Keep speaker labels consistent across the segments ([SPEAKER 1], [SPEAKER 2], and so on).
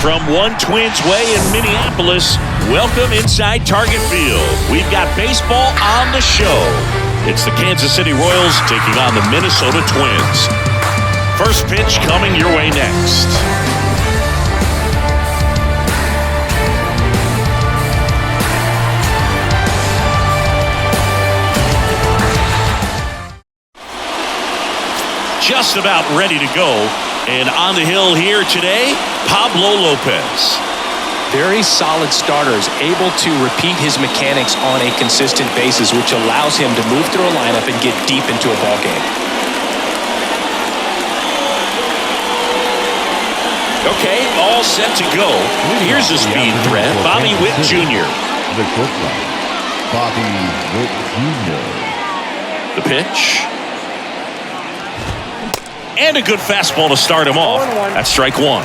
[SPEAKER 1] From One Twins Way in Minneapolis, welcome inside Target Field. We've got baseball on the show. It's the Kansas City Royals taking on the Minnesota Twins. First pitch coming your way next. Just about ready to go. And on the hill here today, Pablo Lopez.
[SPEAKER 2] Very solid starters, able to repeat his mechanics on a consistent basis, which allows him to move through a lineup and get deep into a ball game.
[SPEAKER 1] Okay, all set to go. Here's a speed threat, Bobby Witt Jr.
[SPEAKER 3] Bobby Witt Jr.
[SPEAKER 1] The pitch. And a good fastball to start him off. That's strike one.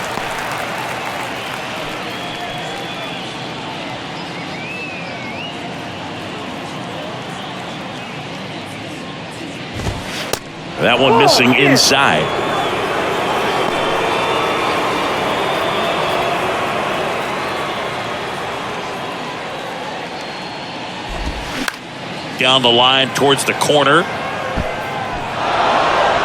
[SPEAKER 1] That one missing inside. Down the line towards the corner.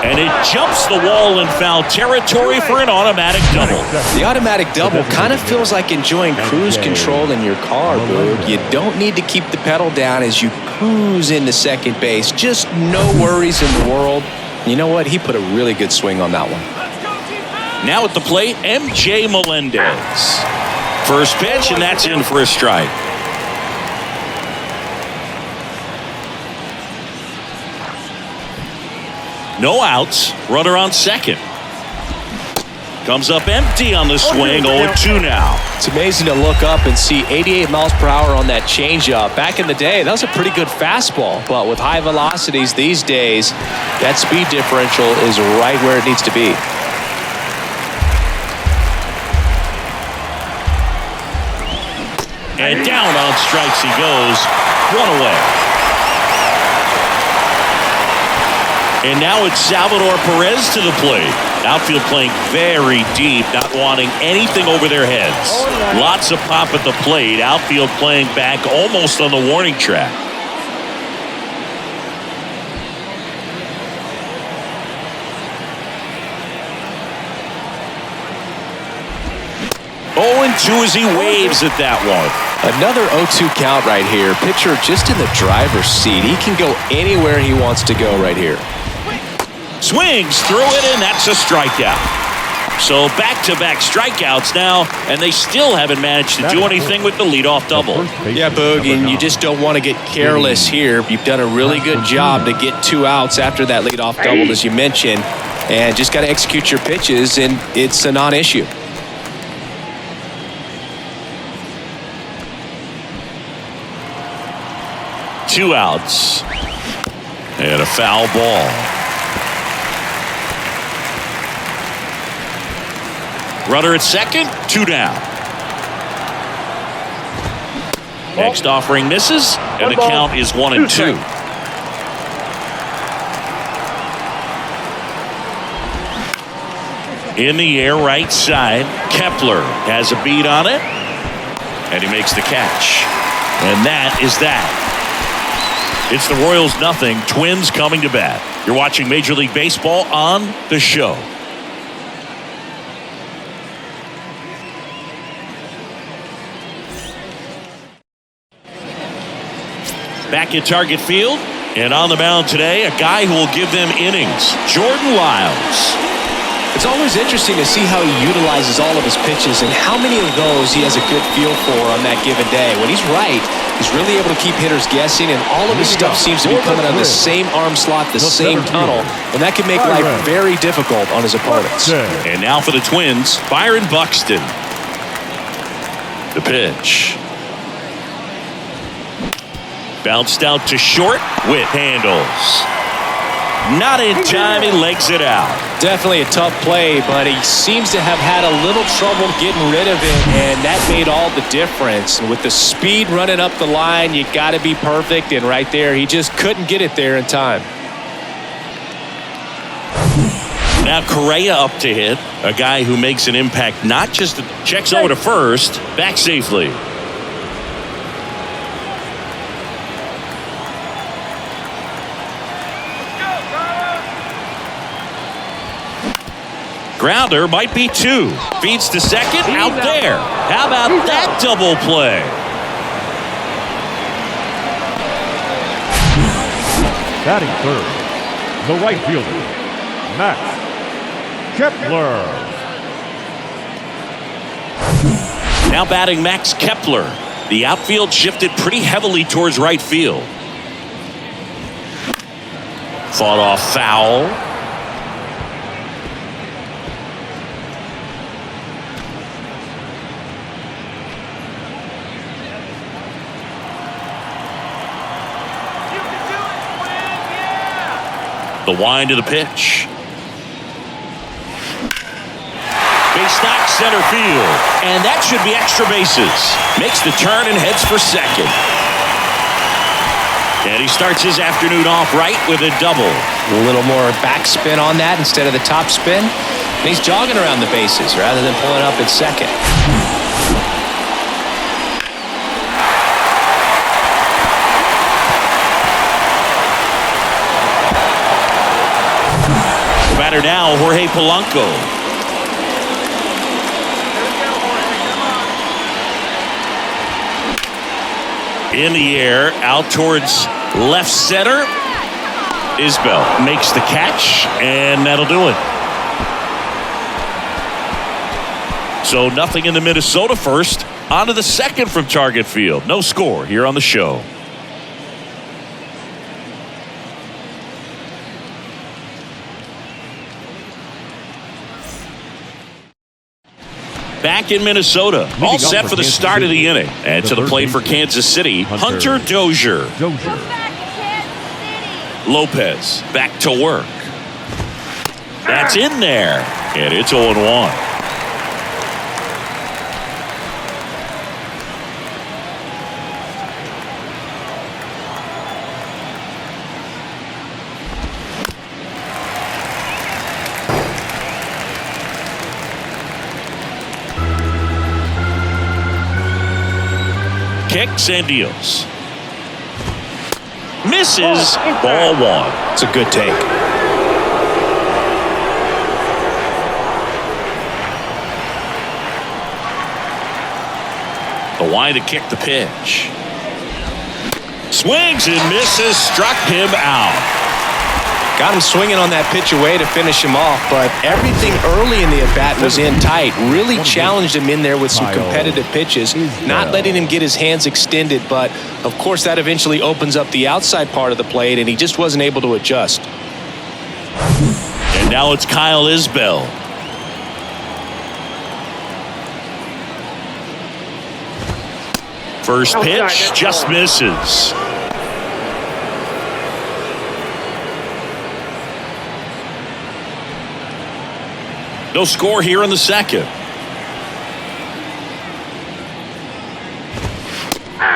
[SPEAKER 1] And it jumps the wall in foul territory for an automatic double.
[SPEAKER 2] The automatic double kind of feels like enjoying cruise control in your car, Boog. You don't need to keep the pedal down as you cruise into second base. Just no worries in the world. You know what? He put a really good swing on that one.
[SPEAKER 1] Now at the plate, MJ Melendez. First pitch, and that's in for a strike. No outs. Runner on second. Comes up empty on the swing. 0-2 now.
[SPEAKER 2] It's amazing to look up and see 88 miles per hour on that changeup. Back in the day, that was a pretty good fastball. But with high velocities these days, that speed differential is right where it needs to be.
[SPEAKER 1] And down on strikes he goes. One away. And now it's Salvador Perez to the plate. Outfield playing very deep, not wanting anything over their heads. Lots of pop at the plate. Outfield playing back almost on the warning track. Oh, 2 as he waves at that one.
[SPEAKER 2] Another 0-2 count right here. Pitcher just in the driver's seat. He can go anywhere he wants to go right here.
[SPEAKER 1] Swings through it, and that's a strikeout. So back-to-back strikeouts now, and they still haven't managed to do anything with the leadoff double.
[SPEAKER 2] Yeah, Boog, and you just don't want to get careless here. You've done a really good job to get 2 outs after that leadoff double, as you mentioned, and just got to execute your pitches, and it's a non-issue.
[SPEAKER 1] Two outs. And a foul ball. Runner at second, 2 down. Next offering misses, and the count is 1-2. In the air, right side. Kepler has a beat on it, and he makes the catch. And that is that. It's the Royals 0, Twins coming to bat. You're watching Major League Baseball on the show. Back at Target Field, and on the mound today, a guy who will give them innings, Jordan Lyles.
[SPEAKER 2] It's always interesting to see how he utilizes all of his pitches and how many of those he has a good feel for on that given day. When he's right, he's really able to keep hitters guessing, and all of his stuff seems to be coming out of the same arm slot, the same tunnel, and that can make life very difficult on his opponents.
[SPEAKER 1] And now for the Twins, Byron Buxton. The pitch. Bounced out to short. Witt handles. Not in time. He legs it out.
[SPEAKER 2] Definitely a tough play, but he seems to have had a little trouble getting rid of it, and that made all the difference. And with the speed running up the line, you got to be perfect, and right there, he just couldn't get it there in time.
[SPEAKER 1] Now Correa up to hit. A guy who makes an impact, not just checks over to first, back safely. Grounder might be 2. Feeds to second, out there. How about that double play?
[SPEAKER 3] Batting third, the right fielder, Max Kepler.
[SPEAKER 1] Now batting Max Kepler. The outfield shifted pretty heavily towards right field. Fought off foul. The wind of the pitch. Base knock center field. And that should be extra bases. Makes the turn and heads for second. And he starts his afternoon off right with a double.
[SPEAKER 2] A little more backspin on that instead of the top spin. And he's jogging around the bases rather than pulling up at second.
[SPEAKER 1] Batter now, Jorge Polanco. In the air, out towards left center. Isbell makes the catch, and that'll do it. So nothing in the Minnesota first. On to the second from Target Field. No score here on the show. Back in Minnesota, all set for the start of the inning. And to the plate for Kansas City, Hunter Dozier. Lopez back to work. That's in there. And it's 0-1. Kicks and deals. Misses. Ball 1.
[SPEAKER 2] It's a good take.
[SPEAKER 1] The wind to kick the pitch. Swings and misses. Struck him out.
[SPEAKER 2] Got him swinging on that pitch away to finish him off, but everything early in the at-bat was in tight. Really challenged him in there with some competitive pitches, not letting him get his hands extended, but of course that eventually opens up the outside part of the plate, and he just wasn't able to adjust.
[SPEAKER 1] And now it's Kyle Isbell. First pitch just misses. No score here in the second.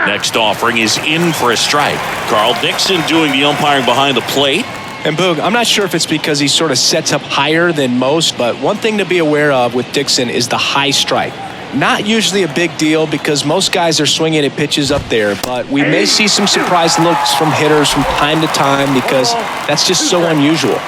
[SPEAKER 1] Next offering is in for a strike. Carl Dixon doing the umpiring behind the plate.
[SPEAKER 2] And Boog, I'm not sure if it's because he sort of sets up higher than most, but one thing to be aware of with Dixon is the high strike. Not usually a big deal because most guys are swinging at pitches up there, but we may see some surprise looks from hitters from time to time because that's just so unusual.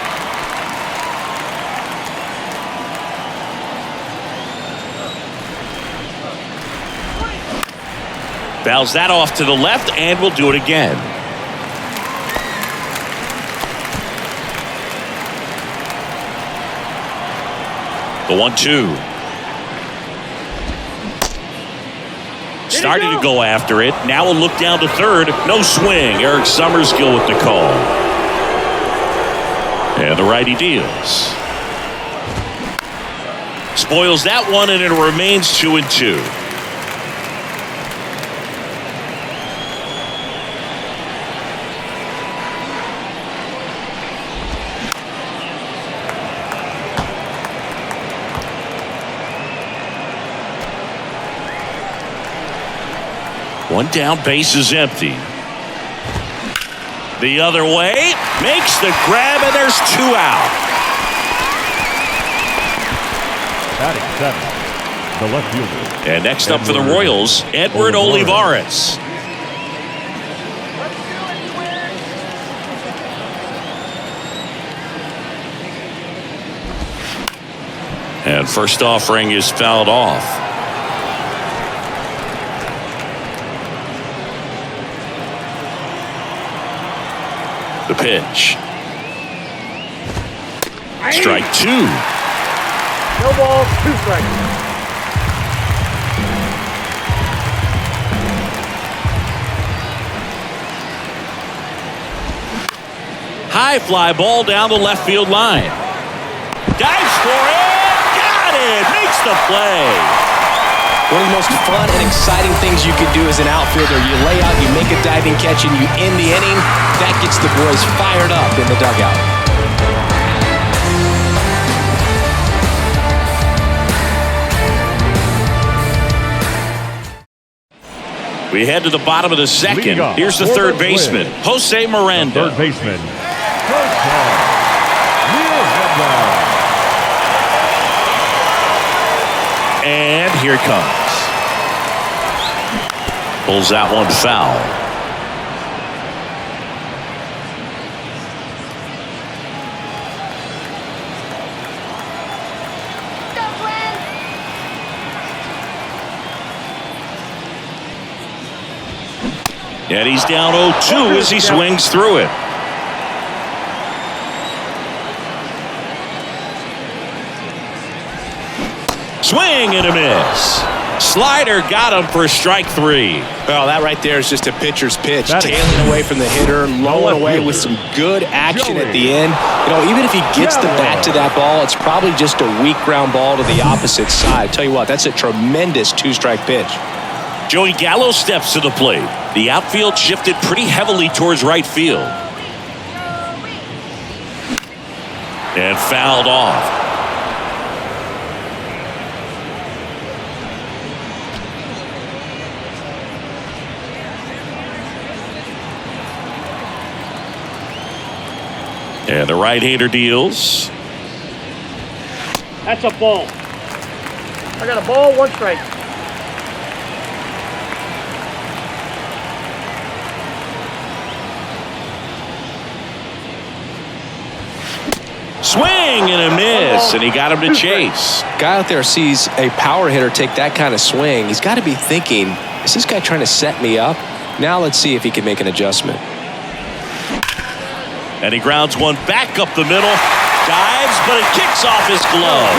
[SPEAKER 1] Fouls that off to the left, and we'll do it again. The 1-2. Starting to go after it. Now we'll look down to third. No swing. Eric Summerskill with the call. And the righty deals. Spoils that one, and it remains 2-2. One down, base is empty. The other way, makes the grab, and there's 2 out.
[SPEAKER 3] Batting seventh, the left fielder.
[SPEAKER 1] And next up for the Royals, Edward Olivares. And first offering is fouled off. The pitch. Strike two.
[SPEAKER 4] No balls, 2 strikes.
[SPEAKER 1] High fly ball down the left field line. Dives for it. Got it. Makes the play.
[SPEAKER 2] One of the most fun and exciting things you can do as an outfielder. You lay out, you make a diving catch, and you end the inning. That gets the boys fired up in the dugout.
[SPEAKER 1] We head to the bottom of the second. Here's the third baseman, Jose Miranda.
[SPEAKER 3] Third baseman,
[SPEAKER 1] And here it comes. Pulls that one foul. And he's down 0-2 as he swings through it. Swing and a miss. Slider got him for strike three.
[SPEAKER 2] Well, that right there is just a pitcher's pitch.
[SPEAKER 3] That is
[SPEAKER 2] tailing away from the hitter, lowing away with some good action at the end. You know, even if he gets the bat to that ball, it's probably just a weak ground ball to the opposite side. Tell you what, that's a tremendous 2-strike pitch.
[SPEAKER 1] Joey Gallo steps to the plate. The outfield shifted pretty heavily towards right field. And fouled off. And the right-hander deals.
[SPEAKER 4] That's a ball. I got a ball, 1 strike.
[SPEAKER 1] Swing and a miss, and he got him to chase.
[SPEAKER 2] Guy out there sees a power hitter take that kind of swing. He's got to be thinking, is this guy trying to set me up? Now let's see if he can make an adjustment.
[SPEAKER 1] And he grounds one back up the middle. Dives, but it kicks off his glove.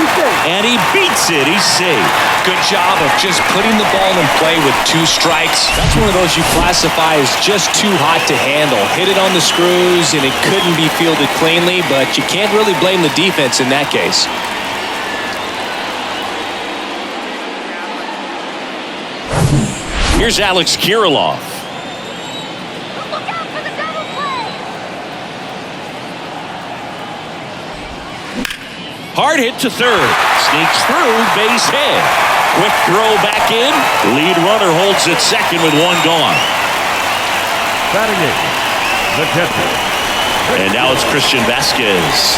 [SPEAKER 1] And he beats it. He's safe.
[SPEAKER 2] Good job of just putting the ball in play with 2 strikes. That's one of those you classify as just too hot to handle. Hit it on the screws, and it couldn't be fielded cleanly, but you can't really blame the defense in that case.
[SPEAKER 1] Here's Alex Kirilloff. Hard hit to third. Sneaks through, base hit. Quick throw back in. Lead runner holds at second with 1 gone.
[SPEAKER 3] Batting eighth, the catcher.
[SPEAKER 1] And now it's Christian Vasquez.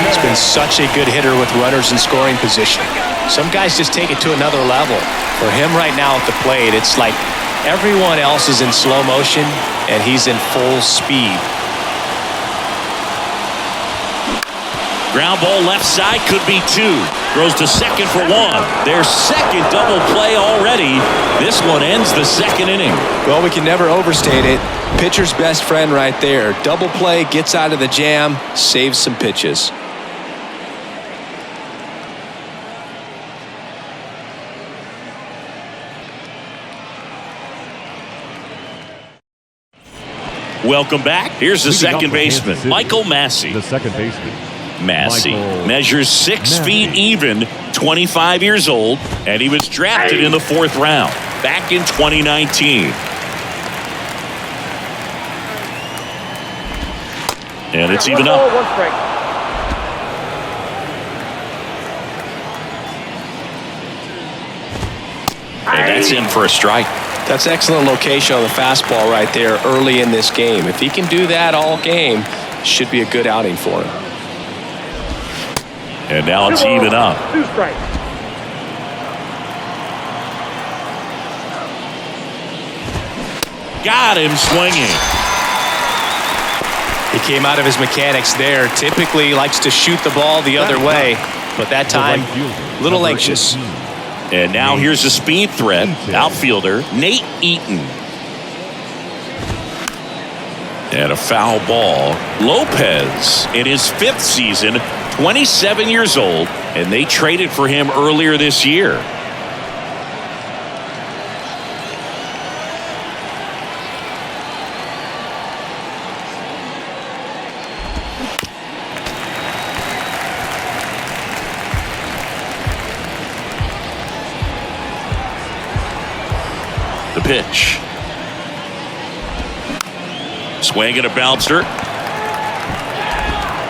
[SPEAKER 2] He's been such a good hitter with runners in scoring position. Some guys just take it to another level. For him right now at the plate, it's like everyone else is in slow motion, and he's in full speed.
[SPEAKER 1] Ground ball left side, could be 2. Throws to second for 1. Their second double play already. This one ends the second inning.
[SPEAKER 2] Well, we can never overstate it. Pitcher's best friend right there. Double play, gets out of the jam, saves some pitches.
[SPEAKER 1] Welcome back. Here's the second baseman, Michael Massey.
[SPEAKER 3] The second baseman.
[SPEAKER 1] Massey
[SPEAKER 3] Michael
[SPEAKER 1] measures 6
[SPEAKER 3] Massey.
[SPEAKER 1] feet even, 25 years old, and he was drafted in the 4th round back in 2019. And it's even up.
[SPEAKER 4] 1 strike.
[SPEAKER 1] And that's in for a strike.
[SPEAKER 2] That's excellent location on the fastball right there early in this game. If he can do that all game, should be a good outing for him.
[SPEAKER 1] And now it's even up.
[SPEAKER 4] 2 strikes.
[SPEAKER 1] Got him swinging.
[SPEAKER 2] He came out of his mechanics there. Typically likes to shoot the ball the other way, but that time, a little anxious.
[SPEAKER 1] And now here's a speed threat. Outfielder Nate Eaton. And a foul ball. Lopez in his 5th season, 27 years old, and they traded for him earlier this year. The pitch. Swing and a bouncer.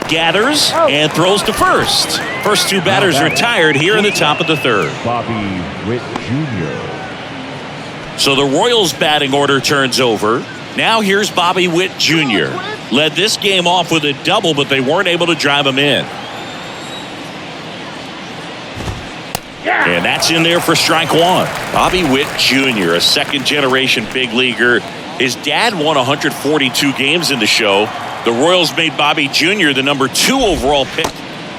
[SPEAKER 1] Gathers and throws to first. First 2 batters retired here in the top of the 3rd.
[SPEAKER 3] Bobby Witt Jr.
[SPEAKER 1] So the Royals batting order turns over. Now here's Bobby Witt Jr. Led this game off with a double, but they weren't able to drive him in. And that's in there for strike 1. Bobby Witt Jr., a 2nd-generation big leaguer. His dad won 142 games in the show. The Royals made Bobby Jr. the number 2 overall pick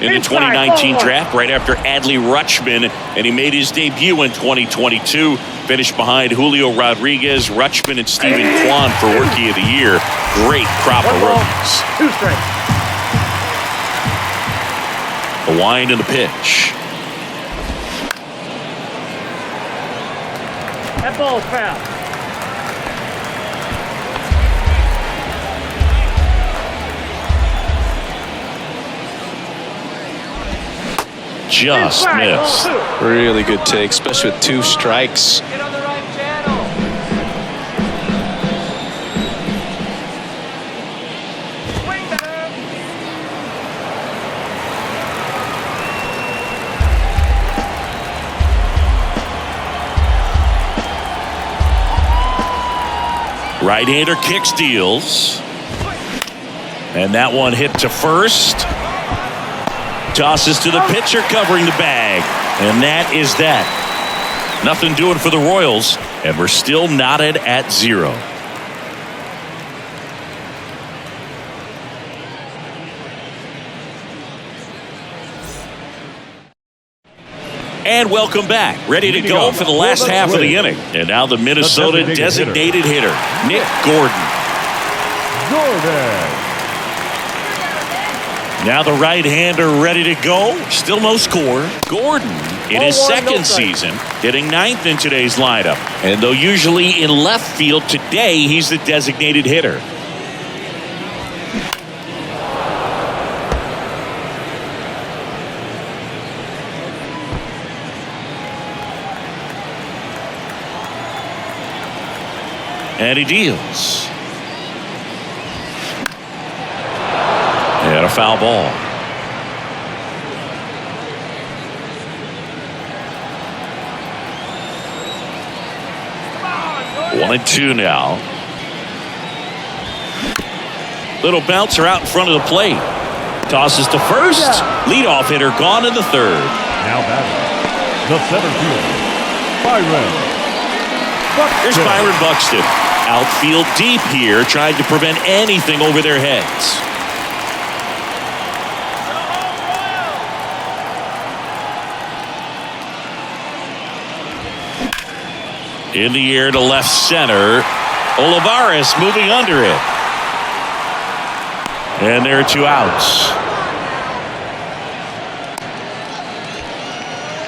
[SPEAKER 1] in the 2019 draft right after Adley Rutschman, and he made his debut in 2022. Finished behind Julio Rodriguez, Rutschman, and Steven Kwan for Rookie of the Year. Great crop of rookies.
[SPEAKER 4] 2 strikes.
[SPEAKER 1] The wind and the pitch.
[SPEAKER 4] That ball's foul.
[SPEAKER 1] Just missed.
[SPEAKER 2] Really good take, especially with 2 strikes.
[SPEAKER 4] Get on the right channel. Swing that.
[SPEAKER 1] Right-hander kicks, deals. And that one hit to first. Tosses to the pitcher covering the bag. And that is that. Nothing doing for the Royals. And we're still knotted at 0. And welcome back. Ready to go for the last half of the inning. And now the Minnesota designated hitter, Nick Gordon. Now the right-hander ready to go. Still no score. Gordon in his 2nd season, hitting 9th in today's lineup. And though usually in left field, today he's the designated hitter. And he deals. And a foul ball. One and 2 now. Little bouncer out in front of the plate. Tosses to first. Leadoff hitter gone in the 3rd.
[SPEAKER 3] Now batting, the center fielder, Byron.
[SPEAKER 1] Here's Byron Buxton. Outfield deep here, trying to prevent anything over their heads. In the air to left center. Olivares moving under it. And there are 2 outs.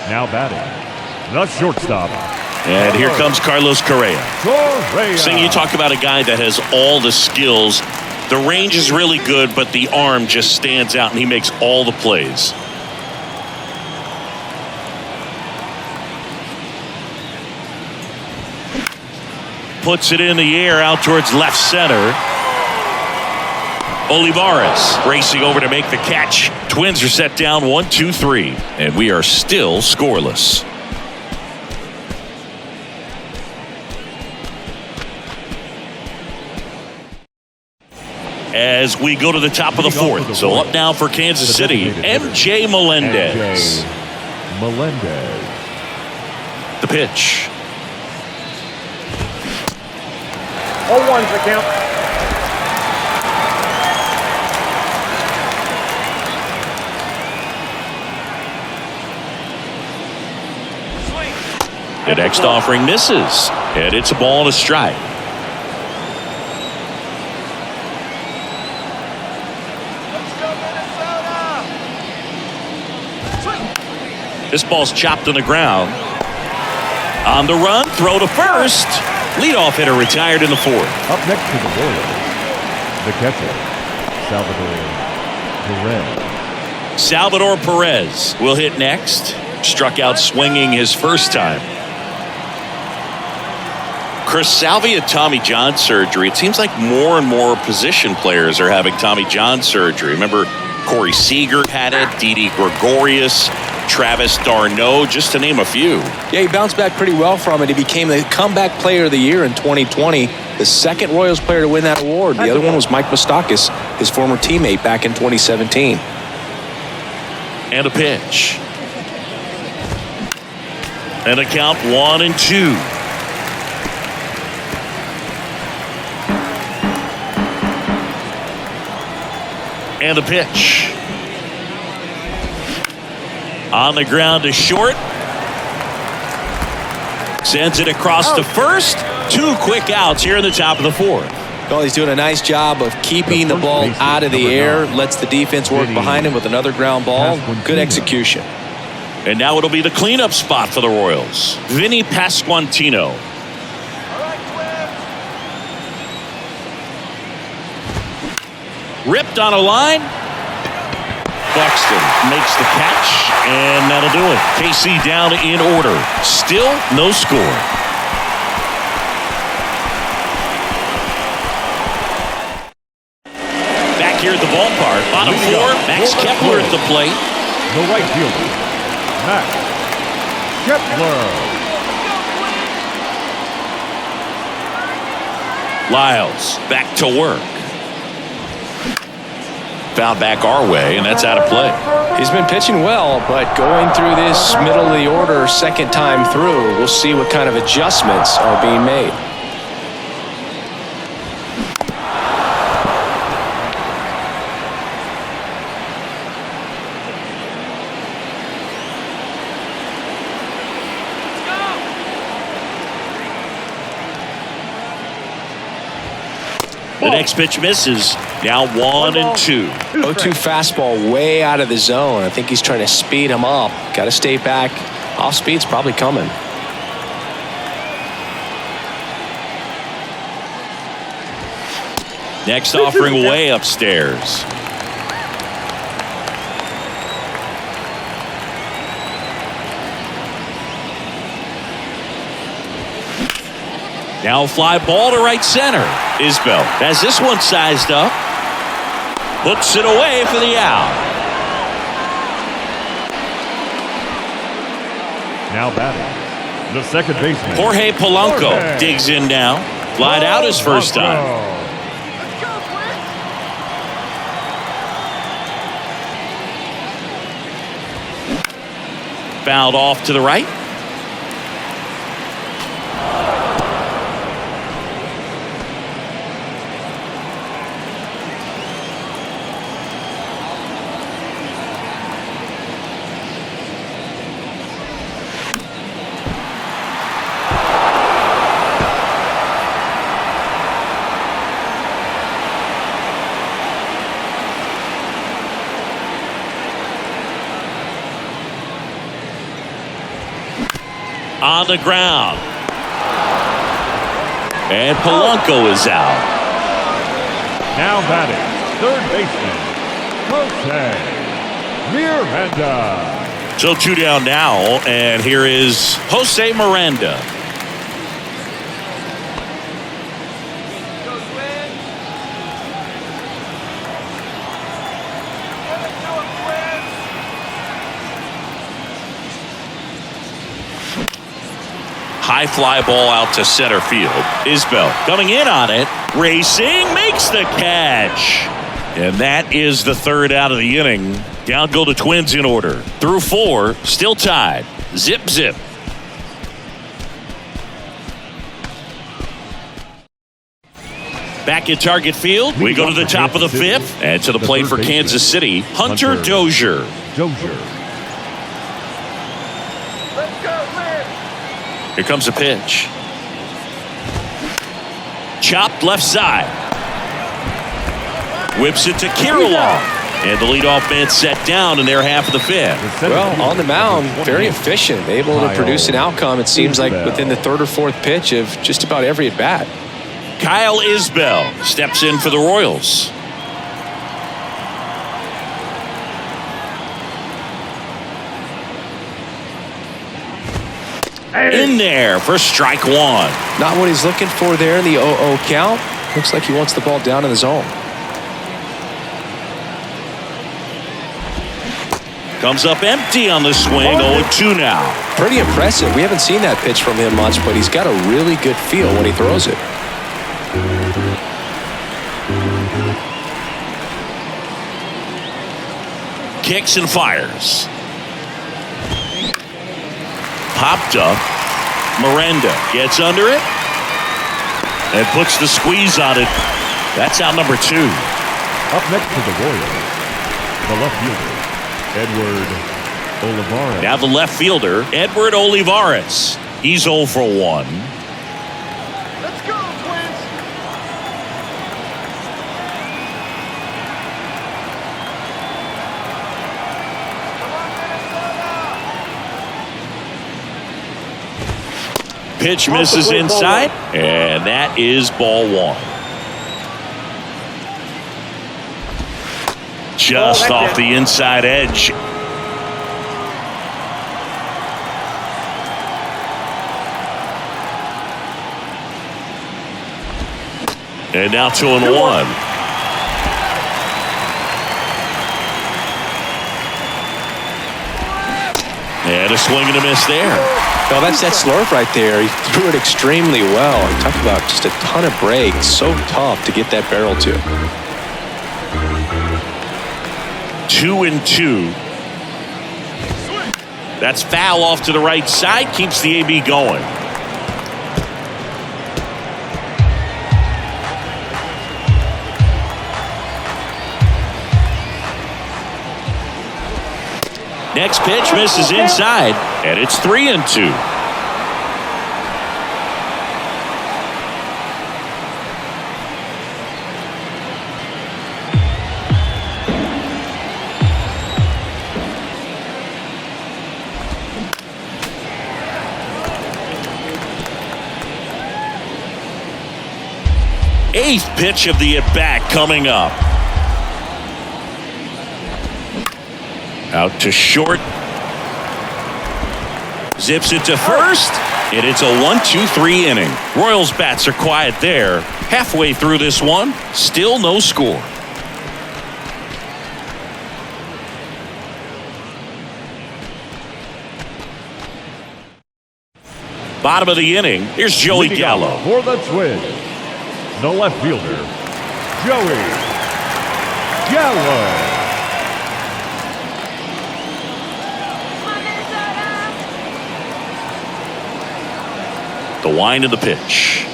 [SPEAKER 3] Now batting, the shortstop.
[SPEAKER 1] And here comes Carlos Correa. Sing, you talk about a guy that has all the skills. The range is really good, but the arm just stands out, and he makes all the plays. Puts it in the air out towards left center. Olivares racing over to make the catch. Twins are set down 1-2-3, and we are still scoreless. as we go to the top of the fourth. So up now for Kansas City, MJ Melendez.
[SPEAKER 3] Melendez.
[SPEAKER 1] The pitch.
[SPEAKER 4] 0-1's the count.
[SPEAKER 1] The next offering misses, and it's a ball and a strike. This ball's chopped on the ground. On the run, throw to first. Leadoff hitter retired in the fourth.
[SPEAKER 3] Up next to the Royals, the catcher, Salvador Perez.
[SPEAKER 1] Salvador Perez will hit next. Struck out swinging his first time. Chris, Salvi had Tommy John surgery. It seems like more and more position players are having Tommy John surgery. Remember, Corey Seager had it, Didi Gregorius, Travis d'Arnaud, just to name a few.
[SPEAKER 2] Yeah, he bounced back pretty well from it. He became the comeback player of the year in 2020, the second Royals player to win that award. The other one was Mike Moustakas, his former teammate back in 2017.
[SPEAKER 1] And a pitch. And a count 1-2. And the pitch. On the ground to short. Sends it across to first. 2 quick outs here in the top of the fourth.
[SPEAKER 2] Well, he's doing a nice job of keeping the ball out of the air. Lets the defense work behind him with another ground ball. Good execution.
[SPEAKER 1] And now it'll be the cleanup spot for the Royals. Vinny Pasquantino. Ripped on a line. Buxton makes the catch, and that'll do it. KC down in order. Still no score. Back here at the ballpark, bottom 4, Max Kepler at the plate.
[SPEAKER 3] The right fielder, Max Kepler.
[SPEAKER 1] Lyles back to work. Foul back our way, and that's out of play.
[SPEAKER 2] He's been pitching well, but going through this middle of the order second time through, we'll see what kind of adjustments are being made.
[SPEAKER 1] The next pitch misses. Now 1-2.
[SPEAKER 2] 0-2 fastball way out of the zone. I think he's trying to speed him up. Got to stay back. Off speed's probably coming.
[SPEAKER 1] Next offering way upstairs. Now fly ball to right center. Isbell has this one sized up. Puts it away for the out.
[SPEAKER 3] Now batting, the second baseman,
[SPEAKER 1] Jorge Polanco digs in now. Flied out his first time. Fouled off to the right. On the ground. And Polanco is out.
[SPEAKER 3] Now batting, third baseman, Jose Miranda.
[SPEAKER 1] So 2 down now, and here is Jose Miranda. High fly ball out to center field. Isbell coming in on it. Racing, makes the catch. And that is the third out of the inning. Down go the Twins in order. Through 4, still tied. Zip, zip. Back at Target Field, we go to the top of the 5th. And to the plate for Kansas City, Hunter Dozier. Here comes a pitch. Chopped left side. Whips it to Kirilloff. And the leadoff man set down in their half of the 5th.
[SPEAKER 2] Well, on the mound, very efficient. Able to produce an outcome, it seems like, within the 3rd or 4th pitch of just about every at-bat.
[SPEAKER 1] Kyle Isbell steps in for the Royals. In there for strike 1.
[SPEAKER 2] Not what he's looking for there in the 0-0 count. Looks like he wants the ball down in the zone.
[SPEAKER 1] Comes up empty on the swing. 0-2 now.
[SPEAKER 2] Pretty impressive. We haven't seen that pitch from him much, but he's got a really good feel when he throws it.
[SPEAKER 1] Kicks and fires. Popped up. Miranda gets under it and puts the squeeze on it. That's out number 2.
[SPEAKER 3] Up next to the Royals, the left fielder, Edward Olivares.
[SPEAKER 1] Now the left fielder, Edward Olivares. He's 0 for 1.
[SPEAKER 4] Let's go, Twins.
[SPEAKER 1] Pitch misses inside, and that is ball 1. Just off the inside edge. And now 2-1. And a swing and a miss there.
[SPEAKER 2] Well, that's that slurve right there. He threw it extremely well. Talk about just a ton of breaks. So tough to get that barrel to.
[SPEAKER 1] 2-2. That's foul off to the right side. Keeps the AB going. Next pitch misses inside, and it's 3-2. Eighth pitch of the at-bat coming up. Out to short. Zips it to first. And it's a 1-2-3 inning. Royals bats are quiet there. Halfway through this one, still no score. Bottom of the inning, here's Joey Gallo.
[SPEAKER 3] For the Twins, the left fielder, Joey Gallo.
[SPEAKER 1] The wind of the pitch.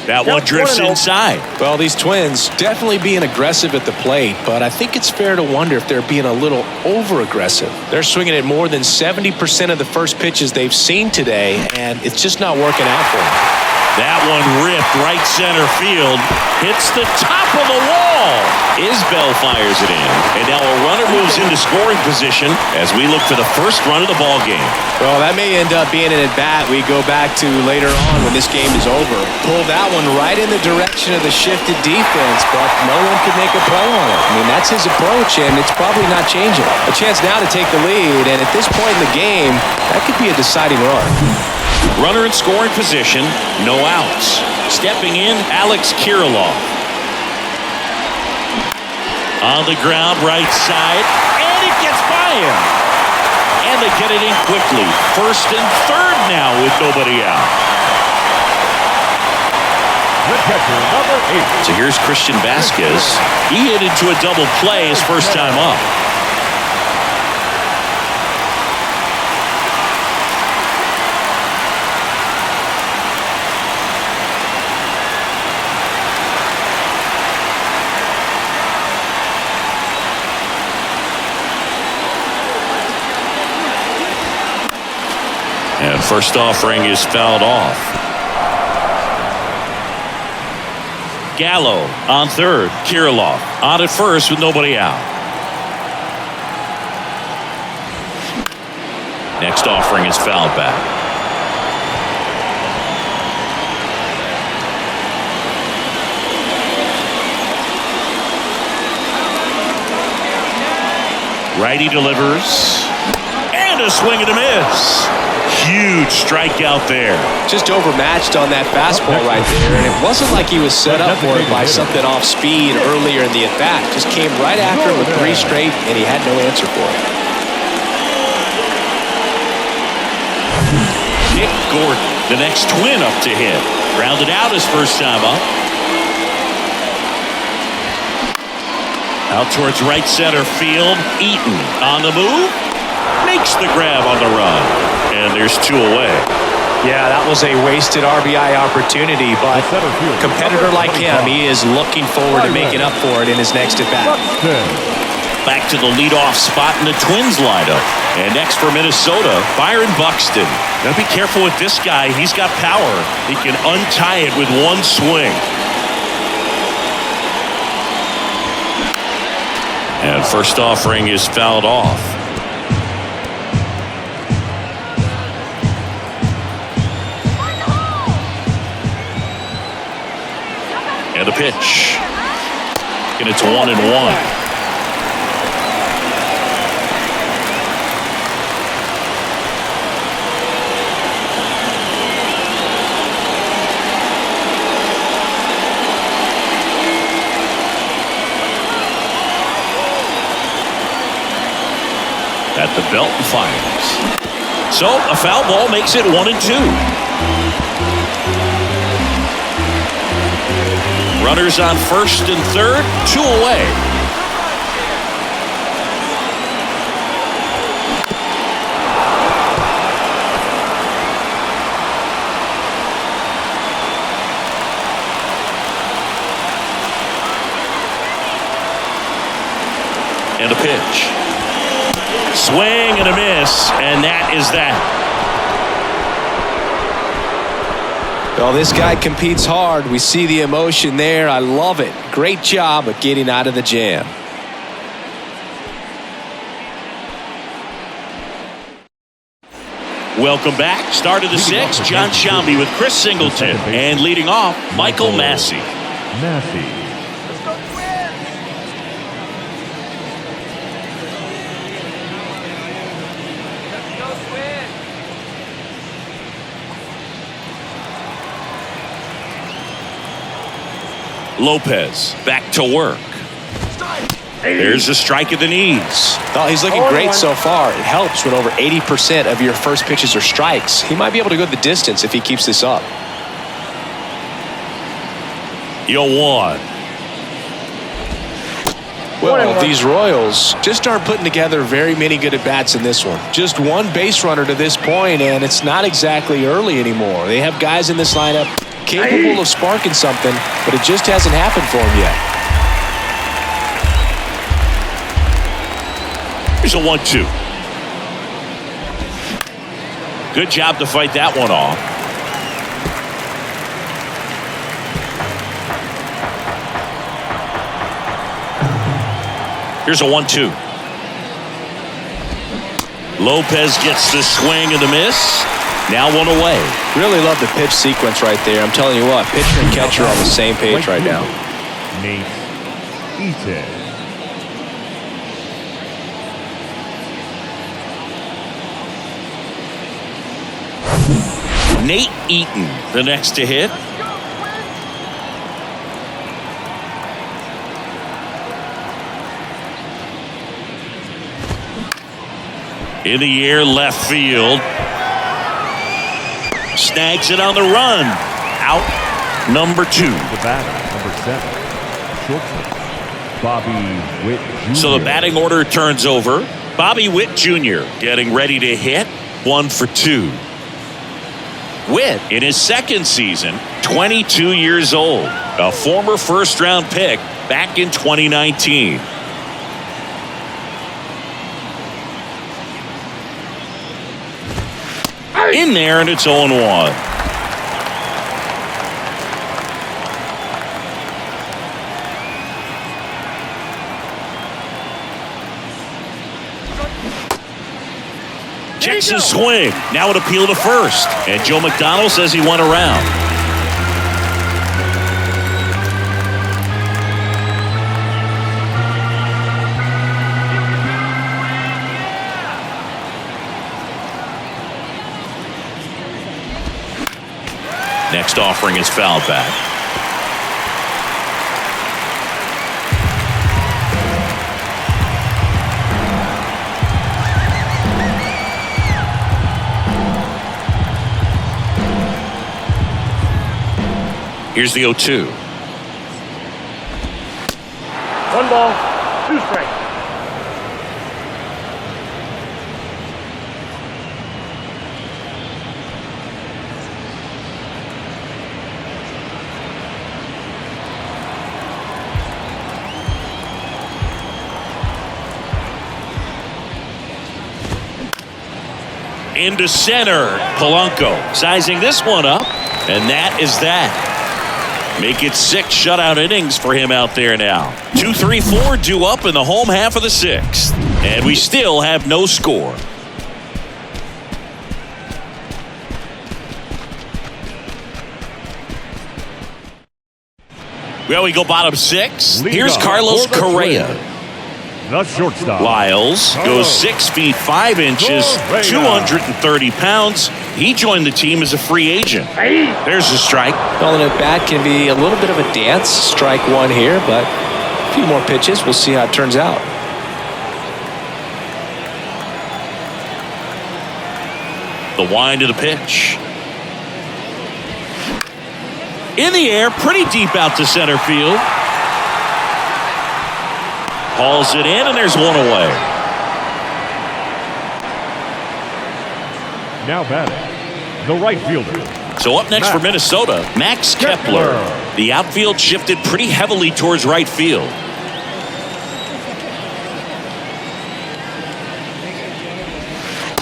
[SPEAKER 1] That one drifts inside.
[SPEAKER 2] Well, these Twins definitely being aggressive at the plate, but I think it's fair to wonder if they're being a little over-aggressive. They're swinging at more than 70% of the first pitches they've seen today, and it's just not working out for them.
[SPEAKER 1] That one ripped right center field. Hits the top of the wall. Isbell fires it in. And now a runner moves into scoring position as we look for the first run of the ball game.
[SPEAKER 2] Well, that may end up being an at-bat we go back to later on when this game is over. Pull that one right in the direction of the shifted defense, but no one could make a play on it. I mean, that's his approach, and it's probably not changing. A chance now to take the lead, and at this point in the game, that could be a deciding run.
[SPEAKER 1] Runner in scoring position, no outs. Stepping in, Alex Kirilloff. On the ground, right side, and it gets by him. And the get it in quickly. First and third now with nobody out.
[SPEAKER 3] The catcher, number 8.
[SPEAKER 1] So here's Christian Vasquez. He hit into a double play his first time up. And first offering is fouled off. Gallo on third. Kirilloff on at first with nobody out. Next offering is fouled back. Righty delivers. And a swing and a miss. Huge strikeout there.
[SPEAKER 2] Just overmatched on that fastball right there, and it wasn't like he was set up for it by something off speed earlier in the at-bat. Just came right after him with 3 straight, and he had no answer for it.
[SPEAKER 1] Nick Gordon, the next Twin up to hit. Grounded out his first time up. Out towards right center field. Eaton on the move. Makes the grab on the run. And there's 2 away.
[SPEAKER 2] Yeah, that was a wasted RBI opportunity, but a competitor like him, he is looking forward to making up for it in his next at-bat.
[SPEAKER 1] Back to the leadoff spot in the Twins lineup. And next for Minnesota, Byron Buxton. Now be careful with this guy. He's got power. He can untie it with one swing. And first offering is fouled off. And a pitch. And it's 1-1. At the belt and fires. So a foul ball makes it 1-2. Runners on first and third, 2 away. And a pitch. Swing and a miss, and that is that.
[SPEAKER 2] Well, this guy competes hard. We see the emotion there. I love it. Great job of getting out of the jam.
[SPEAKER 1] Welcome back. Start of the 6th. John Shambi with Chris Singleton. And leading off, Michael Massey. Lopez back to work. There's a strike at the knees.
[SPEAKER 2] Oh, he's looking great so far. It helps when over 80% of your first pitches are strikes. He might be able to go the distance if he keeps this up.
[SPEAKER 1] 0-1.
[SPEAKER 2] Well, these Royals just aren't putting together very many good at-bats in this one. Just one base runner to this point, and it's not exactly early anymore. They have guys in this lineup capable of sparking something, but it just hasn't happened for him yet.
[SPEAKER 1] Here's a 1-2. Good job to fight that one off. Here's a 1-2. Lopez gets the swing and the miss. Now 1 away.
[SPEAKER 2] Really love the pitch sequence right there. I'm telling you what, pitcher and catcher are on the same page right now.
[SPEAKER 3] Nate Eaton.
[SPEAKER 1] Nate Eaton, the next to hit. In the air, left field. Snags it on the run. Out number 2.
[SPEAKER 3] The batter, number 7, shortstop, Bobby Witt Jr.
[SPEAKER 1] So the batting order turns over. Bobby Witt Jr. getting ready to hit. 1 for 2. Witt, in his second season, 22 years old. A former first-round pick back in 2019. In there, and it's 0-1. Checks his swing. Now an appeal to first. And Joe McDonald says he went around. Next offering is fouled back. Here's the 0-2.
[SPEAKER 4] 1 ball, 2 strikes.
[SPEAKER 1] Into center. Polanco sizing this one up. And that is that. Make it 6 shutout innings for him out there now. 2, 3, 4 due up in the home half of the 6th. And we still have no score. Well, we go bottom 6. Here's Carlos Correa.
[SPEAKER 3] The shortstop,
[SPEAKER 1] Lyles goes 6 feet 5 inches, 230 pounds. He joined the team as a free agent. There's a strike.
[SPEAKER 2] Calling it bat can be a little bit of a dance. Strike 1 here, but a few more pitches. We'll see how it turns out.
[SPEAKER 1] The wind of the pitch. In the air, pretty deep out to center field. Hauls it in, and there's 1 away.
[SPEAKER 3] now batting, the right fielder.
[SPEAKER 1] So up next for Minnesota, Max Kepler. The outfield shifted pretty heavily towards right field.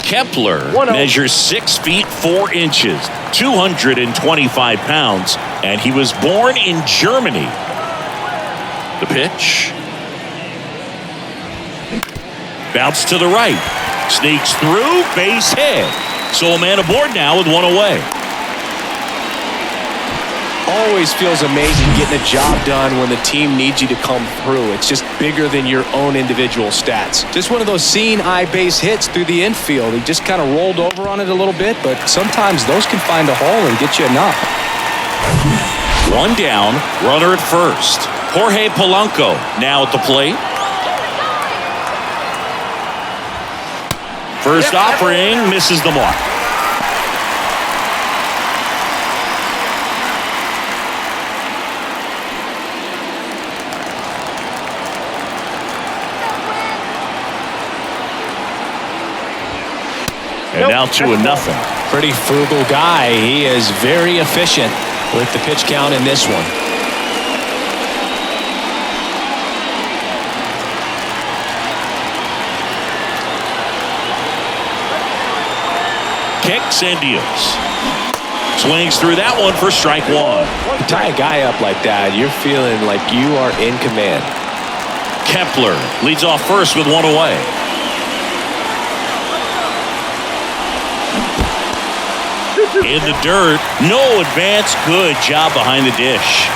[SPEAKER 1] Kepler measures 6 feet 4 inches, 225 pounds, and he was born in Germany. The pitch. Bounce to the right. Sneaks through, base hit. So a man aboard now with 1 away.
[SPEAKER 2] Always feels amazing getting a job done when the team needs you to come through. It's just bigger than your own individual stats. Just one of those seeing eye base hits through the infield. He just kind of rolled over on it a little bit, but sometimes those can find a hole and get you enough.
[SPEAKER 1] 1 down, runner at first. Jorge Polanco now at the plate. First offering misses the mark. And now 2-0.
[SPEAKER 2] Pretty frugal guy. He is very efficient with the pitch count in this one.
[SPEAKER 1] Kicks and deals. Swings through that one for strike 1.
[SPEAKER 2] You tie a guy up like that, you're feeling like you are in command.
[SPEAKER 1] Kepler leads off first with 1 away. In the dirt, no advance. Good job behind the dish.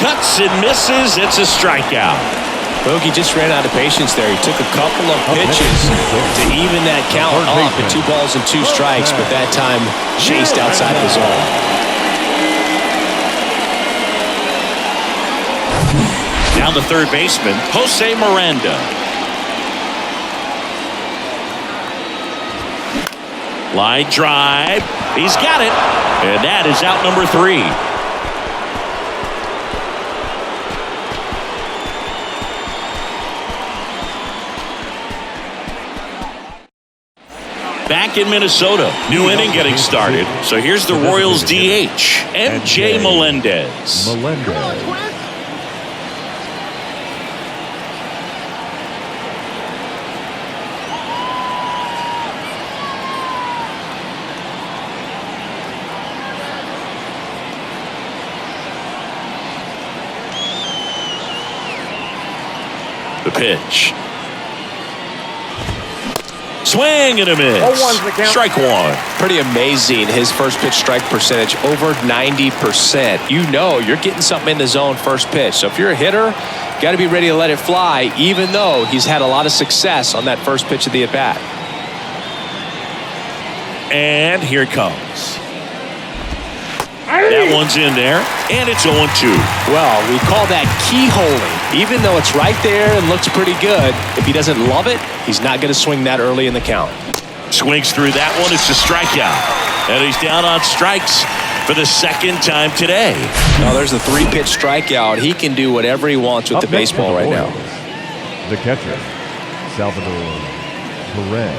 [SPEAKER 1] Cuts and misses. It's a strikeout.
[SPEAKER 2] Bogey just ran out of patience there. He took a couple of pitches to even that count off at 2 balls and 2 strikes, but that time chased outside the zone.
[SPEAKER 1] Down the third baseman, Jose Miranda. Line drive. He's got it. And that is out number 3. Back in Minnesota. New inning getting started. So here's the Royals DH, MJ Melendez. The pitch. Swing and a miss. Strike one.
[SPEAKER 2] Pretty amazing. His first pitch strike percentage over 90%. You know you're getting something in the zone first pitch. So if you're a hitter, got to be ready to let it fly, even though he's had a lot of success on that first pitch of the at-bat.
[SPEAKER 1] And here it comes. That one's in there, and it's 0-2.
[SPEAKER 2] Well, we call that keyholing. Even though it's right there and looks pretty good, if he doesn't love it, he's not going to swing that early in the count.
[SPEAKER 1] Swings through that one. It's a strikeout. And he's down on strikes for the second time today.
[SPEAKER 2] Now there's the 3-pitch strikeout. He can do whatever he wants with the baseball right now.
[SPEAKER 3] The catcher, Salvador Perez.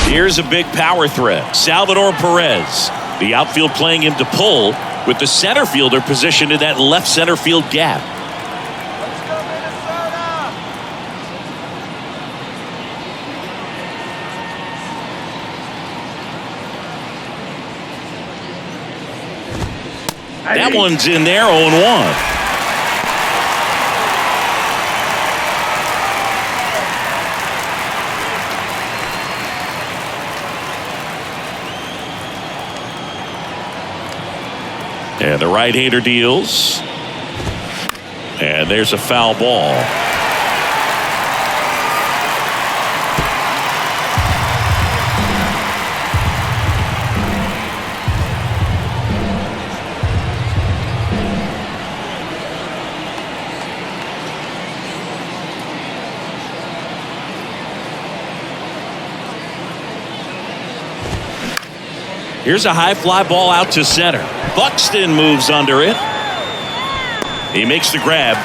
[SPEAKER 1] Here's a big power threat. Salvador Perez. The outfield playing him to pull with the center fielder positioned in that left center field gap. That one's in there, 0-1. And the right-hander deals. And there's a foul ball. Here's a high fly ball out to center. Buxton moves under it. He makes the grab,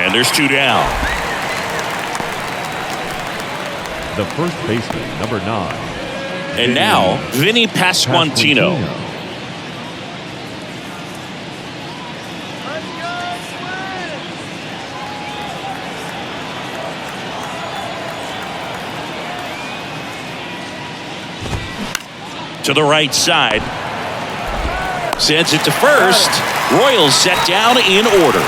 [SPEAKER 1] and there's 2 down.
[SPEAKER 3] The first baseman, number 9.
[SPEAKER 1] And now, Vinny Pasquantino. To the right side. Sends it to first. Royals set down in order.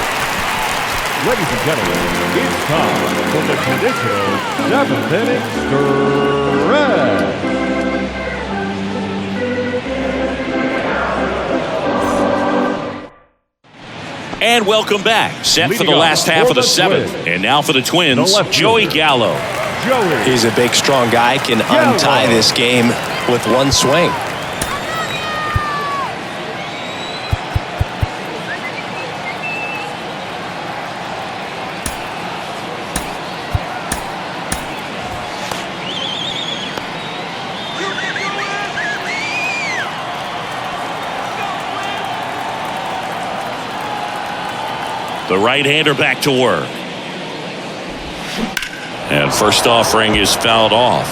[SPEAKER 3] Ladies and gentlemen, it's time for the traditional 7th inning stretch.
[SPEAKER 1] And welcome back. Set for the last half of the 7th. And now for the Twins, Joey Gallo.
[SPEAKER 2] He's a big, strong guy. Can untie this game with one swing.
[SPEAKER 1] The right-hander back to work. And first offering is fouled off.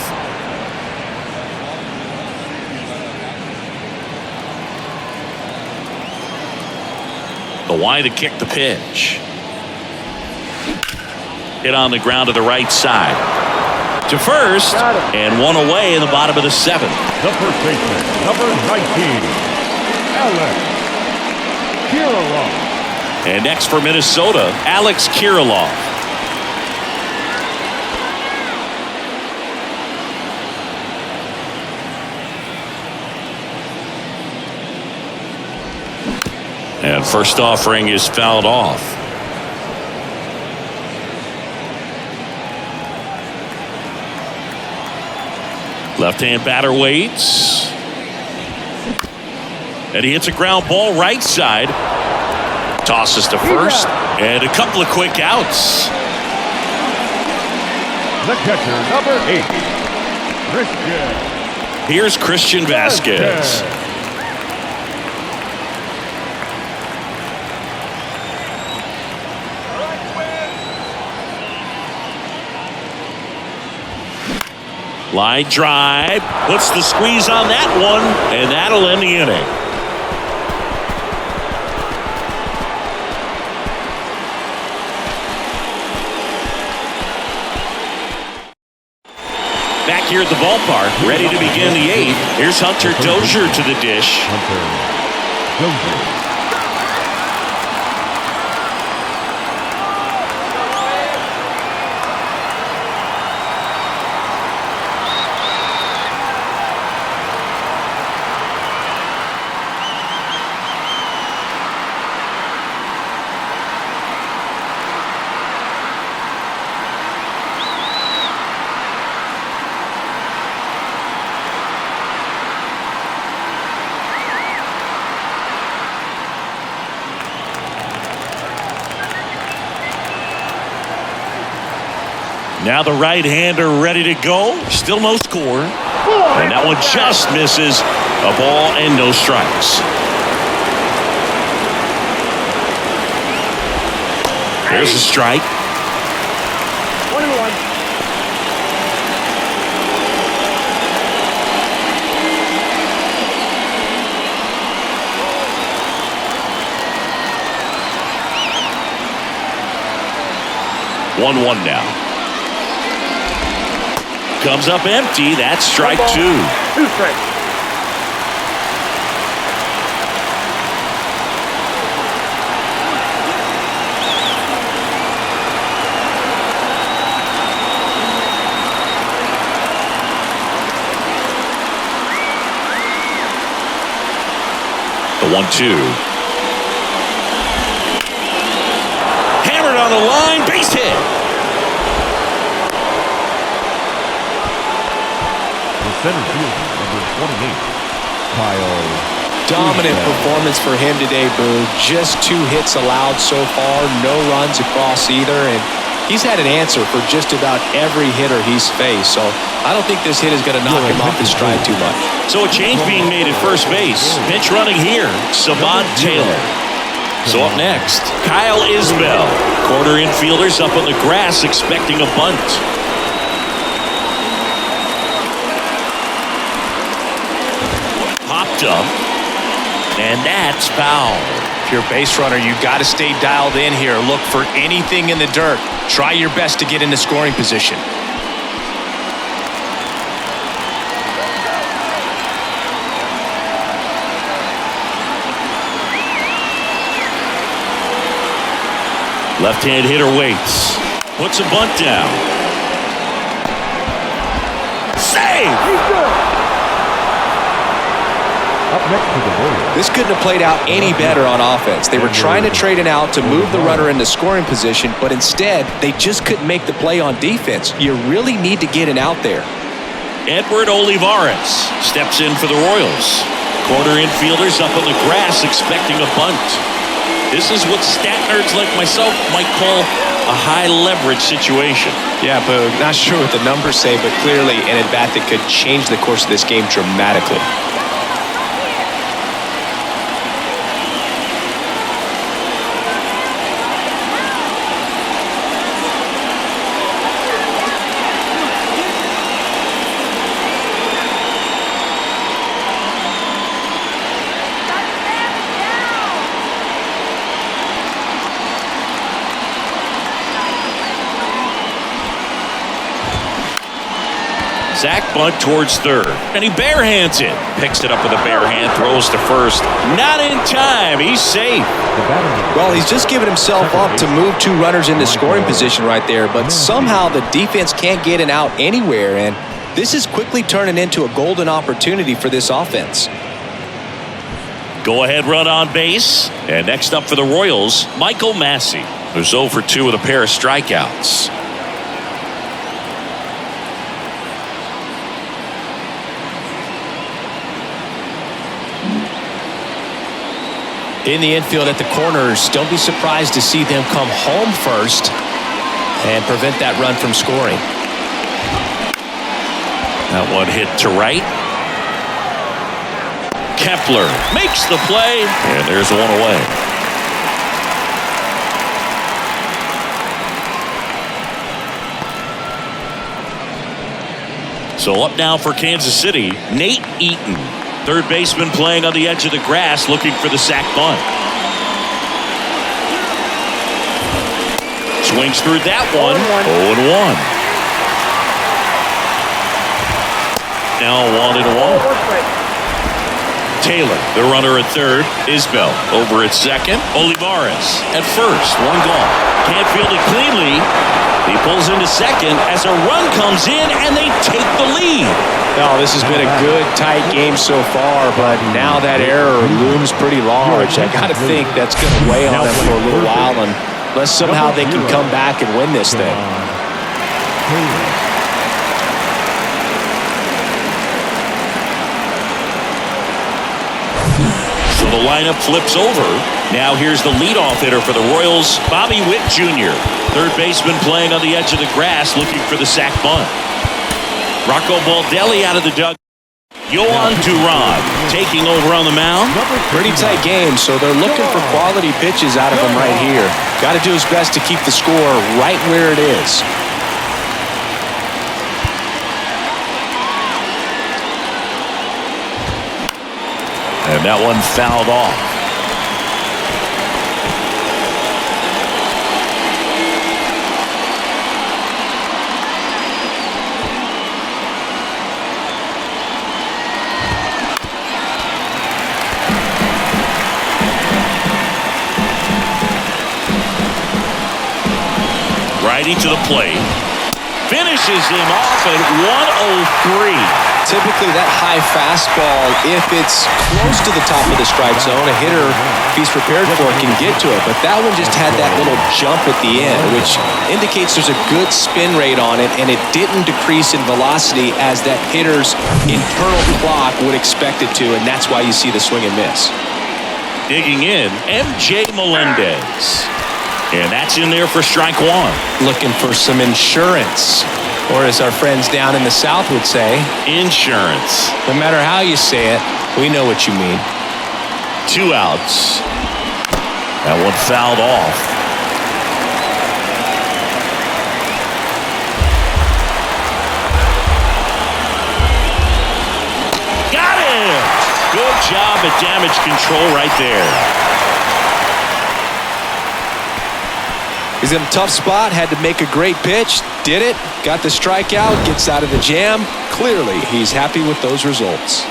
[SPEAKER 1] The wide to kick the pitch. Hit on the ground to the right side. To first, and one away in the bottom of the 7th.
[SPEAKER 3] The first baseman, number 19, Alex Kirilloff.
[SPEAKER 1] And next for Minnesota, Alex Kirilloff. And first offering is fouled off. Left-hand batter waits. And he hits a ground ball right side. Tosses to first, and a couple of quick outs.
[SPEAKER 3] The catcher, number 8, Christian.
[SPEAKER 1] Here's Christian Vasquez. Line drive, puts the squeeze on that one, and that'll end the inning. Back here at the ballpark, ready to begin the 8th. Here's Hunter Dozier to the dish.
[SPEAKER 3] Hunter Dozier.
[SPEAKER 1] Now the right-hander ready to go. Still no score. And that one just misses. A ball and no strikes. There's a strike.
[SPEAKER 4] 1-1.
[SPEAKER 1] One now. Comes up empty. That's strike 2.
[SPEAKER 4] 2 strikes.
[SPEAKER 1] The 1-2. Hammered on the line. Base hit.
[SPEAKER 3] Center fielder, number 28, Kyle.
[SPEAKER 2] Dominant performance for him today, Boo. Just 2 hits allowed so far, no runs across either, and he's had an answer for just about every hitter he's faced. So I don't think this hit is going to knock him off his stride too much.
[SPEAKER 1] So a change being made at first base. Pitch running here, Savant Taylor. So up next, Kyle Isbell. Corner infielders up on the grass expecting a bunt. Up, and that's foul.
[SPEAKER 2] If you're a base runner, you got to stay dialed in here. Look for anything in the dirt. Try your best to get into scoring position.
[SPEAKER 1] Left-hand hitter waits. Puts a bunt down. Save!
[SPEAKER 3] Up next to the Royals.
[SPEAKER 2] This couldn't have played out any better on offense. They were trying to trade it out to move the runner into scoring position, but instead, they just couldn't make the play on defense. You really need to get it out there.
[SPEAKER 1] Edward Olivares steps in for the Royals. Corner infielders up on the grass expecting a bunt. This is what stat nerds like myself might call a high leverage situation.
[SPEAKER 2] Yeah, Boog, not sure what the numbers say, but clearly an at-bat that could change the course of this game dramatically.
[SPEAKER 1] Zach bunt towards third, and he barehands it. Picks it up with a bare hand, throws to first. Not in time. He's safe.
[SPEAKER 2] Well, he's just given himself up to move 2 runners into scoring position right there, but somehow the defense can't get an out anywhere, and this is quickly turning into a golden opportunity for this offense.
[SPEAKER 1] Go-ahead run on base. And next up for the Royals, Michael Massey, who's 0 for 2 with a pair of strikeouts.
[SPEAKER 2] in the infield at the corners. Don't be surprised to see them come home first and prevent that run from scoring.
[SPEAKER 1] That one hit to right. Kepler makes the play, and there's one away. So up now for Kansas City, Nate Eaton. Third baseman playing on the edge of the grass, looking for the sac bunt. Swings through that one. 0-1. Now 1-1. Taylor, the runner at third. Isbell over at second. Olivares at first. One gone. Can't field it cleanly. He pulls into second as a run comes in and they take the lead.
[SPEAKER 2] Oh, this has been a good, tight game so far, but now that error looms pretty large. I got to think that's going to weigh on them for a little while unless somehow they can come back and win this thing.
[SPEAKER 1] So the lineup flips over. Now here's the leadoff hitter for the Royals, Bobby Witt Jr. Third baseman playing on the edge of the grass, looking for the sac bunt. Rocco Baldelli out of the dugout. Yohan Duran taking over on the mound.
[SPEAKER 2] Pretty tight game, so they're looking for quality pitches out of him right here. Got to do his best to keep the score right where it is.
[SPEAKER 1] And that one fouled off. Righty to the plate. Finishes him off at 103.
[SPEAKER 2] Typically that high fastball, if it's close to the top of the strike zone, a hitter, if he's prepared for it, can get to it. But that one just had that little jump at the end, which indicates there's a good spin rate on it, and it didn't decrease in velocity as that hitter's internal clock would expect it to, and that's why you see the swing and miss.
[SPEAKER 1] Digging in, MJ Melendez. And that's in there for strike one.
[SPEAKER 2] Looking for some insurance, or as our friends down in the South would say,
[SPEAKER 1] insurance.
[SPEAKER 2] No matter how you say it, we know what you mean.
[SPEAKER 1] 2 outs. That one fouled off. Got him! Good job at damage control right there.
[SPEAKER 2] He's in a tough spot, had to make a great pitch, did it, got the strikeout, gets out of the jam. Clearly, he's happy with those results.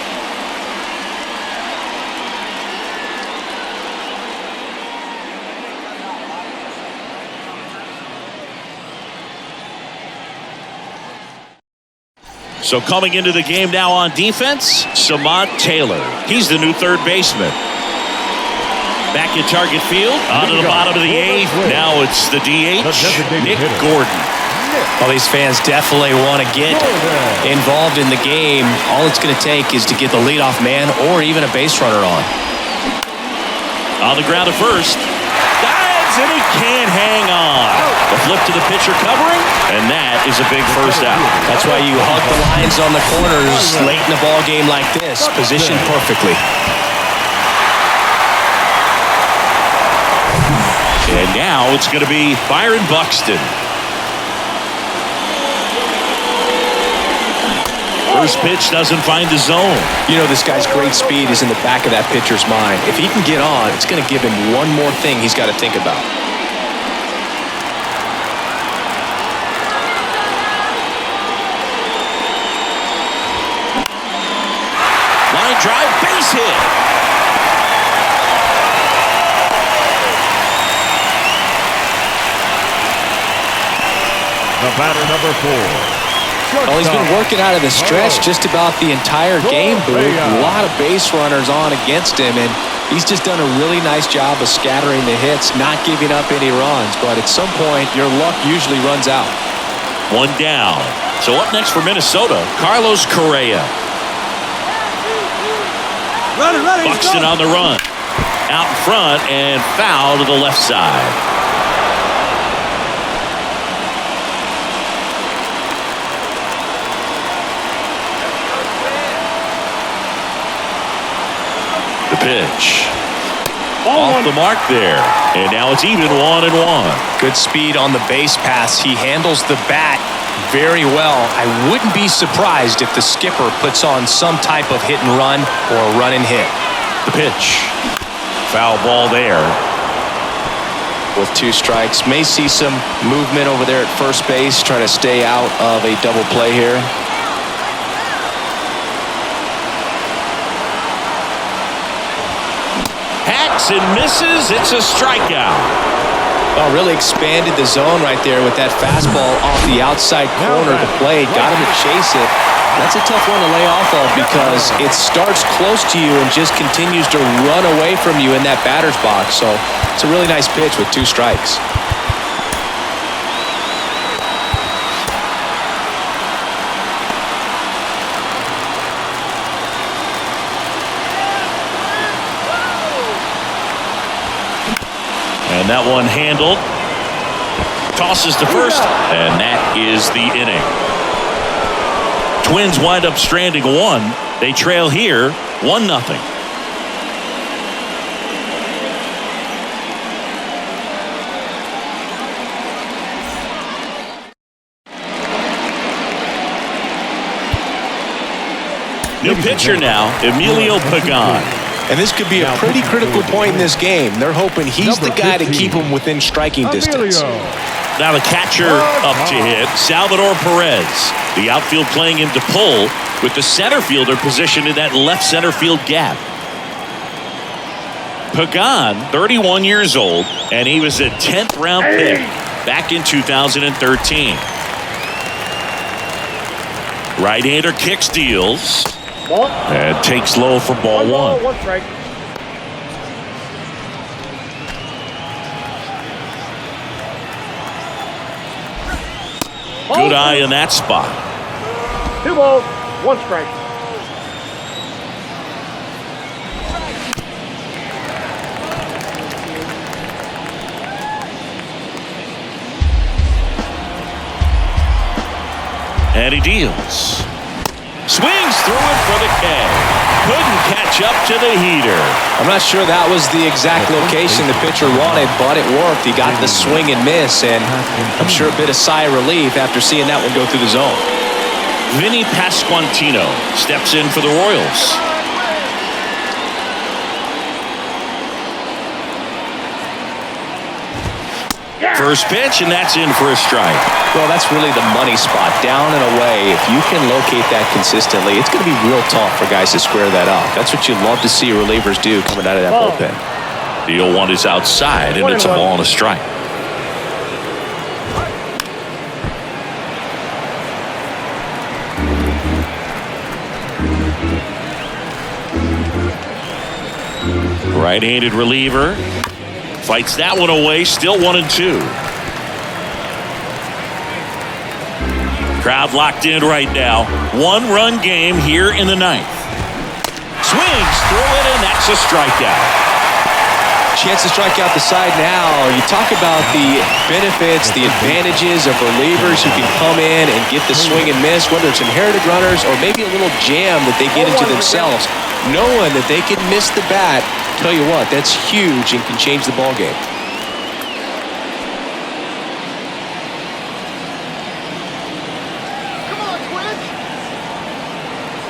[SPEAKER 1] So coming into the game now on defense, Samad Taylor. He's the new third baseman. Back at target field, onto the bottom of the 8th. Now it's the DH, Nick Gordon.
[SPEAKER 2] Well, these fans definitely want to get involved in the game. All it's going to take is to get the leadoff man or even a base runner on.
[SPEAKER 1] On the ground at first. Dives, and he can't hang on. The flip to the pitcher covering, and that is a big first out.
[SPEAKER 2] That's why you hug the lines on the corners late in a ball game like this, positioned perfectly.
[SPEAKER 1] And now it's going to be Byron Buxton. First pitch doesn't find the zone.
[SPEAKER 2] You know, this guy's great speed is in the back of that pitcher's mind. If he can get on, it's going to give him one more thing he's got to think about.
[SPEAKER 1] Line drive, base hit.
[SPEAKER 3] The batter, number 4.
[SPEAKER 2] Well, he's been working out of the stretch just about the entire game, Boo. A lot of base runners on against him, and he's just done a really nice job of scattering the hits, not giving up any runs. But at some point, your luck usually runs out.
[SPEAKER 1] One down. So up next for Minnesota, Carlos Correa. Buxton on the run. out in front and foul to the left side. The pitch. Off the mark there. And now it's even 1-1.
[SPEAKER 2] Good speed on the base pass. He handles the bat very well. I wouldn't be surprised if the skipper puts on some type of hit and run or a run and hit.
[SPEAKER 1] The pitch. Foul ball there.
[SPEAKER 2] With 2 strikes. May see some movement over there at first base. Trying to stay out of a double play here.
[SPEAKER 1] Hacks and misses. It's a strikeout.
[SPEAKER 2] Well, really expanded the zone right there with that fastball off the outside corner of the plate. Got him to chase it. That's a tough one to lay off of because it starts close to you and just continues to run away from you in that batter's box. So it's a really nice pitch with 2 strikes.
[SPEAKER 1] And that one handled. Tosses to first, and that is the inning. Twins wind up stranding 1. They trail here 1-0. New pitcher now, Emilio Pagan.
[SPEAKER 2] And this could be a pretty critical point in this game. They're hoping he's the guy to keep them within striking distance.
[SPEAKER 1] Now the catcher up to hit, Salvador Perez. The outfield playing him to pull with the center fielder positioned in that left center field gap. Pagan, 31 years old, and he was a 10th round pick back in 2013. Right-hander kicks, deals, and takes low for ball 1.
[SPEAKER 4] 1 strike.
[SPEAKER 1] Good eye in that spot.
[SPEAKER 4] 2 balls, 1 strike.
[SPEAKER 1] And he deals. Swings through it for the K. Couldn't catch up to the heater.
[SPEAKER 2] I'm not sure that was the exact location the pitcher wanted, but it worked. He got the swing and miss, and I'm sure a bit of sigh of relief after seeing that one go through the zone.
[SPEAKER 1] Vinny Pasquantino steps in for the Royals. First pitch, and that's in for a strike.
[SPEAKER 2] Well, that's really the money spot, down and away. If you can locate that consistently, it's going to be real tough for guys to square that up. That's what you love to see relievers do coming out of that bullpen.
[SPEAKER 1] The 0-1 is outside, and it's a ball and a strike. Right-handed reliever. Fights that one away, still 1-2. Crowd locked in right now. 1-run game here in the 9th. Swings through it, and that's a strikeout.
[SPEAKER 2] Chance to strike out the side now. You talk about the benefits, the advantages of relievers who can come in and get the swing and miss, whether it's inherited runners or maybe a little jam that they get into themselves. Knowing that they can miss the bat, tell you what, that's huge and can change the ball game.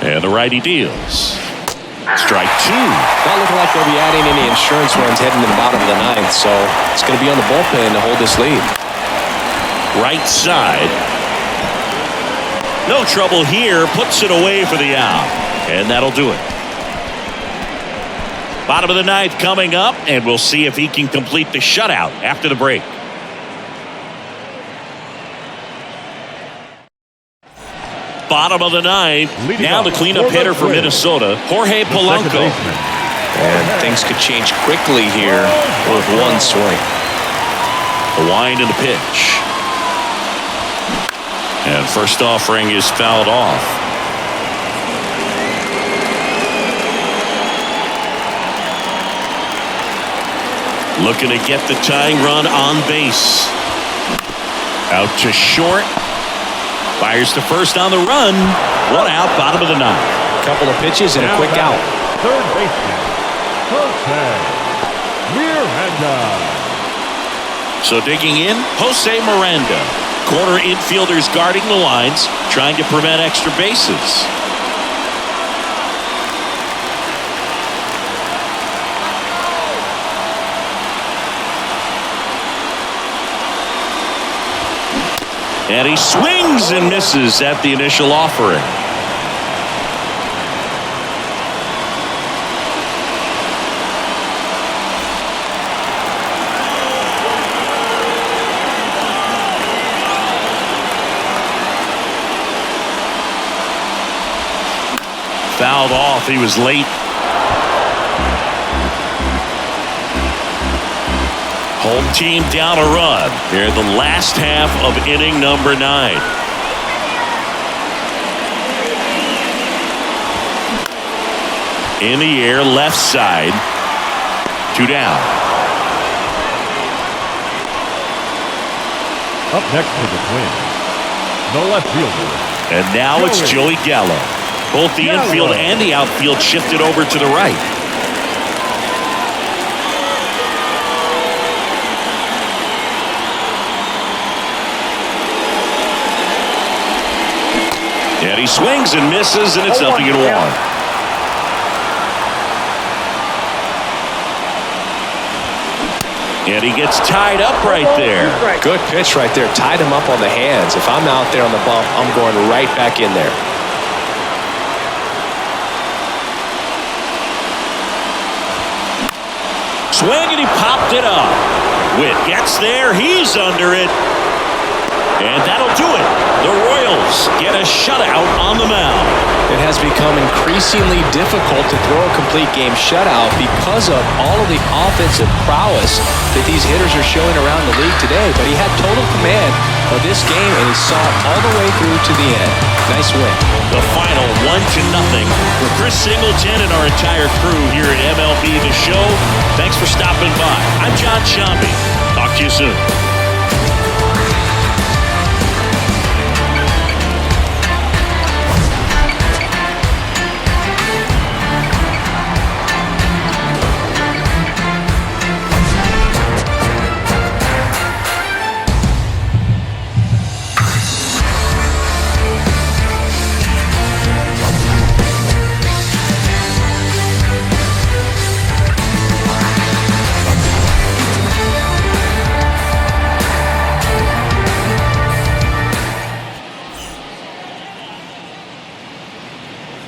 [SPEAKER 1] And the righty deals. Strike 2.
[SPEAKER 2] Not looking like they'll be adding any insurance runs heading to the bottom of the 9th, so it's going to be on the bullpen to hold this lead.
[SPEAKER 1] Right side. No trouble here. Puts it away for the out. And that'll do it. Bottom of the 9th coming up, and we'll see if he can complete the shutout after the break. Bottom of the 9th. Now the cleanup hitter for Minnesota, Jorge Polanco.
[SPEAKER 2] And things could change quickly here with one swing.
[SPEAKER 1] The wind and the pitch. And first offering is fouled off. Looking to get the tying run on base. Out to short. Fires to first on the run. One out, bottom of the ninth.
[SPEAKER 2] Couple of pitches and a quick out.
[SPEAKER 3] Third baseman, Jose Miranda.
[SPEAKER 1] So digging in, Jose Miranda. Corner infielders guarding the lines, trying to prevent extra bases. And he swings and misses at the initial offering. Fouled off. He was late. Home team down a run here in the last half of inning number 9. In the air, left side. 2 down.
[SPEAKER 3] Up next for the Twins, the left fielder.
[SPEAKER 1] And now it's Joey Gallo. Both the infield and the outfield shifted over to the right. And he swings and misses, and it's 0-1. And he gets tied up right there.
[SPEAKER 2] Good pitch right there. Tied him up on the hands. If I'm out there on the bump, I'm going right back in there.
[SPEAKER 1] Swing, and he popped it up. Witt gets there. He's under it. And that'll do it. The Royals get a shutout on the mound.
[SPEAKER 2] It has become increasingly difficult to throw a complete game shutout because of all of the offensive prowess that these hitters are showing around the league today. But he had total command of this game, and he saw it all the way through to the end. Nice win.
[SPEAKER 1] The final 1-0 for Chris Singleton and our entire crew here at MLB The Show. Thanks for stopping by. I'm John Shambi. Talk to you soon.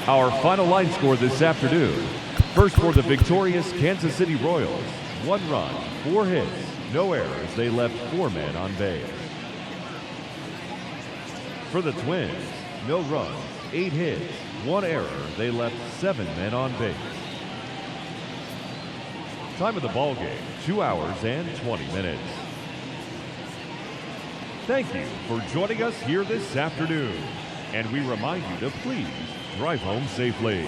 [SPEAKER 3] Our final line score this afternoon. First for the victorious Kansas City Royals. 1 run, 4 hits, no errors. They left 4 men on base. For the Twins, no runs, 8 hits, 1 error. They left 7 men on base. Time of the ball game, 2 hours and 20 minutes. Thank you for joining us here this afternoon. And we remind you to please drive home safely.